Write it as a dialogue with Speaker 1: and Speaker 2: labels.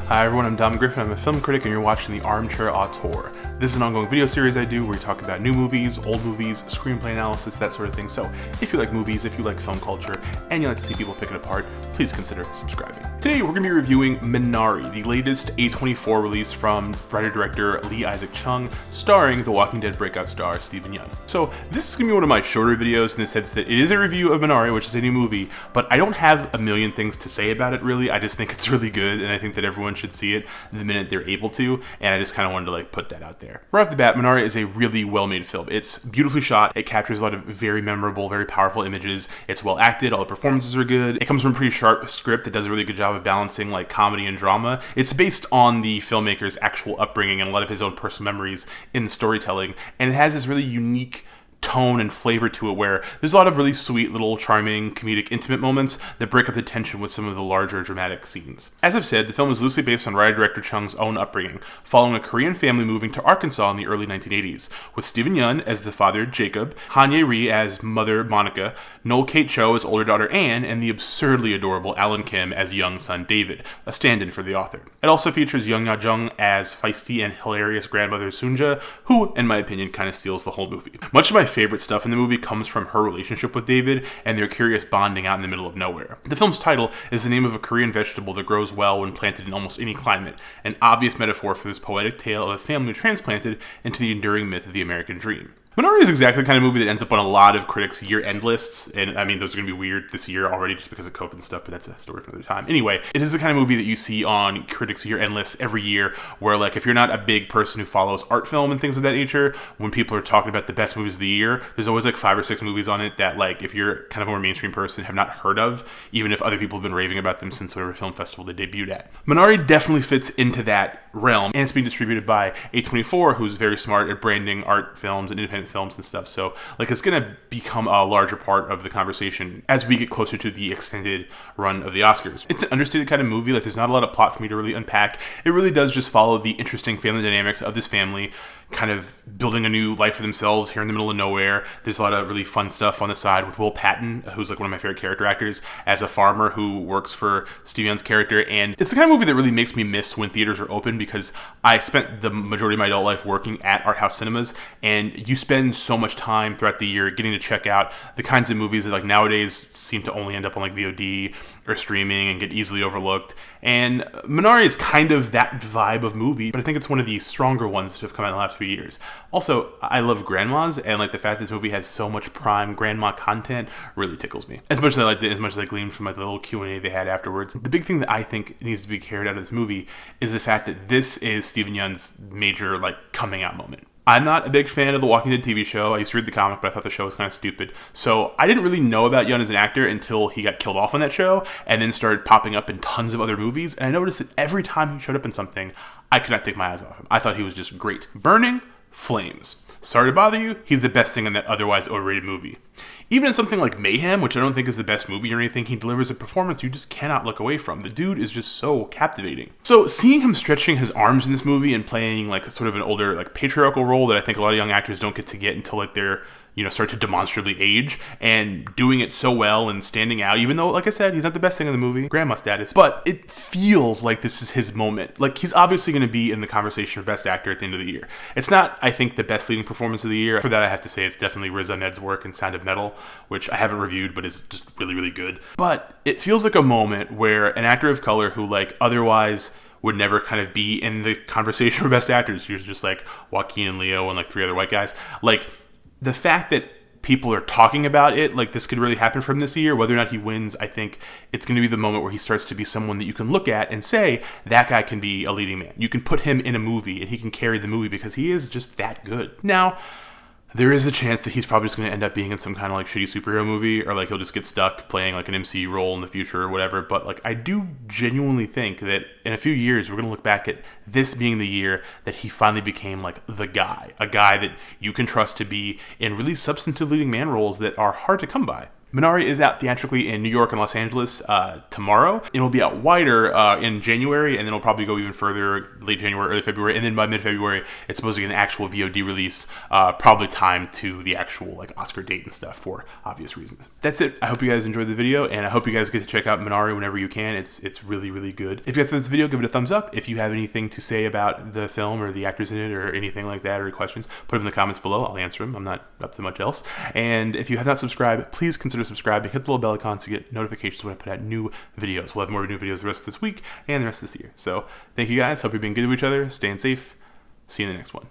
Speaker 1: Hi everyone, I'm Dom Griffin. I'm a film critic and you're watching the Armchair Auteur. This is an ongoing video series I do where we talk about new movies, old movies, screenplay analysis, that sort of thing. So if you like movies, if you like film culture, and you like to see people pick it apart, please consider subscribing. Today we're going to be reviewing Minari, the latest A24 release from writer-director Lee Isaac Chung, starring The Walking Dead breakout star Steven Yeun. So this is going to be one of my shorter videos in the sense that it is a review of Minari, which is a new movie, but I don't have a million things to say about it really. I just think it's really good and I think that everyone should see it the minute they're able to, and I just kind of wanted to put that out there. Right off the bat, Minari is a really well-made film. It's beautifully shot, it captures a lot of very memorable, very powerful images, it's well acted, all the performances are good, it comes from a pretty sharp script that does a really good job of balancing comedy and drama. It's based on the filmmaker's actual upbringing and a lot of his own personal memories in the storytelling, and it has this really unique tone and flavor to it where there's a lot of really sweet little charming comedic intimate moments that break up the tension with some of the larger dramatic scenes. As I've said, the film is loosely based on writer-director Chung's own upbringing, following a Korean family moving to Arkansas in the early 1980s, with Steven Yeun as the father Jacob, Han Ye-ri as mother Monica, Noel Kate Cho as older daughter Anne, and the absurdly adorable Alan Kim as young son David, a stand-in for the author. It also features Young Ya-jung as feisty and hilarious grandmother Sunja, who, in my opinion, kind of steals the whole movie. Much of my favorite stuff in the movie comes from her relationship with David and their curious bonding out in the middle of nowhere. The film's title is the name of a Korean vegetable that grows well when planted in almost any climate, an obvious metaphor for this poetic tale of a family transplanted into the enduring myth of the American dream. Minari is exactly the kind of movie that ends up on a lot of critics' year-end lists, and I mean, those are going to be weird this year already just because of COVID and stuff, but that's a story for another time. Anyway, it is the kind of movie that you see on critics' year-end lists every year, where if you're not a big person who follows art film and things of that nature, when people are talking about the best movies of the year, there's always 5 or 6 movies on it that if you're kind of a more mainstream person, have not heard of, even if other people have been raving about them since whatever film festival they debuted at. Minari definitely fits into that realm, and it's being distributed by A24, who's very smart at branding art films and independent films and stuff, so it's gonna become a larger part of the conversation as we get closer to the extended run of the Oscars. It's an understated kind of movie, there's not a lot of plot for me to really unpack. It really does just follow the interesting family dynamics of this family, kind of building a new life for themselves here in the middle of nowhere. There's a lot of really fun stuff on the side with Will Patton, who's one of my favorite character actors, as a farmer who works for Steve Yeun's character, and it's the kind of movie that really makes me miss when theaters are open because I spent the majority of my adult life working at art house cinemas, and you spend so much time throughout the year getting to check out the kinds of movies that nowadays seem to only end up on VOD or streaming and get easily overlooked. And Minari is kind of that vibe of movie, but I think it's one of the stronger ones that have come out in the last few years. Also, I love grandmas, and the fact this movie has so much prime grandma content really tickles me. As much as I liked it, as much as I gleaned from the little Q&A they had afterwards. The big thing that I think needs to be carried out of this movie is the fact that this is Steven Yeun's major coming out moment. I'm not a big fan of the Walking Dead TV show. I used to read the comic, but I thought the show was kind of stupid. So I didn't really know about Yeun as an actor until he got killed off on that show and then started popping up in tons of other movies. And I noticed that every time he showed up in something, I could not take my eyes off him. I thought he was just great. Burning flames. Sorry to bother you, he's the best thing in that otherwise overrated movie. Even in something like Mayhem, which I don't think is the best movie or anything, he delivers a performance you just cannot look away from. The dude is just so captivating. So seeing him stretching his arms in this movie and playing sort of an older patriarchal role that I think a lot of young actors don't get to get until they're start to demonstrably age, and doing it so well and standing out, even though, like I said, he's not the best thing in the movie, grandma status, but it feels like this is his moment. He's obviously going to be in the conversation for Best Actor at the end of the year. It's not, I think, the best leading performance of the year. For that, I have to say it's definitely Riz Ahmed's work in Sound of Metal, which I haven't reviewed, but is just really, really good. But it feels like a moment where an actor of color who, otherwise would never kind of be in the conversation for Best Actors, who's just Joaquin and Leo and 3 other white guys, the fact that people are talking about it, this could really happen for him this year, whether or not he wins, I think it's going to be the moment where he starts to be someone that you can look at and say, that guy can be a leading man. You can put him in a movie and he can carry the movie because he is just that good. Now, there is a chance that he's probably just going to end up being in some kind of shitty superhero movie, or he'll just get stuck playing an MC role in the future or whatever. But I do genuinely think that in a few years we're going to look back at this being the year that he finally became the guy, a guy that you can trust to be in really substantive leading man roles that are hard to come by. Minari is out theatrically in New York and Los Angeles tomorrow. It'll be out wider in January, and then it'll probably go even further late January, early February, and then by mid-February, it's supposed to get an actual VOD release, probably timed to the actual like Oscar date and stuff for obvious reasons. That's it. I hope you guys enjoyed the video, and I hope you guys get to check out Minari whenever you can. It's really, really good. If you guys like this video, give it a thumbs up. If you have anything to say about the film or the actors in it or anything like that, or questions, put them in the comments below. I'll answer them. I'm not up to much else. And if you have not subscribed, please consider subscribing. Hit the little bell icon to get notifications when I put out new videos. We'll have more new videos the rest of this week and the rest of this year. So thank you guys. Hope you're being good to each other. Staying safe. See you in the next one.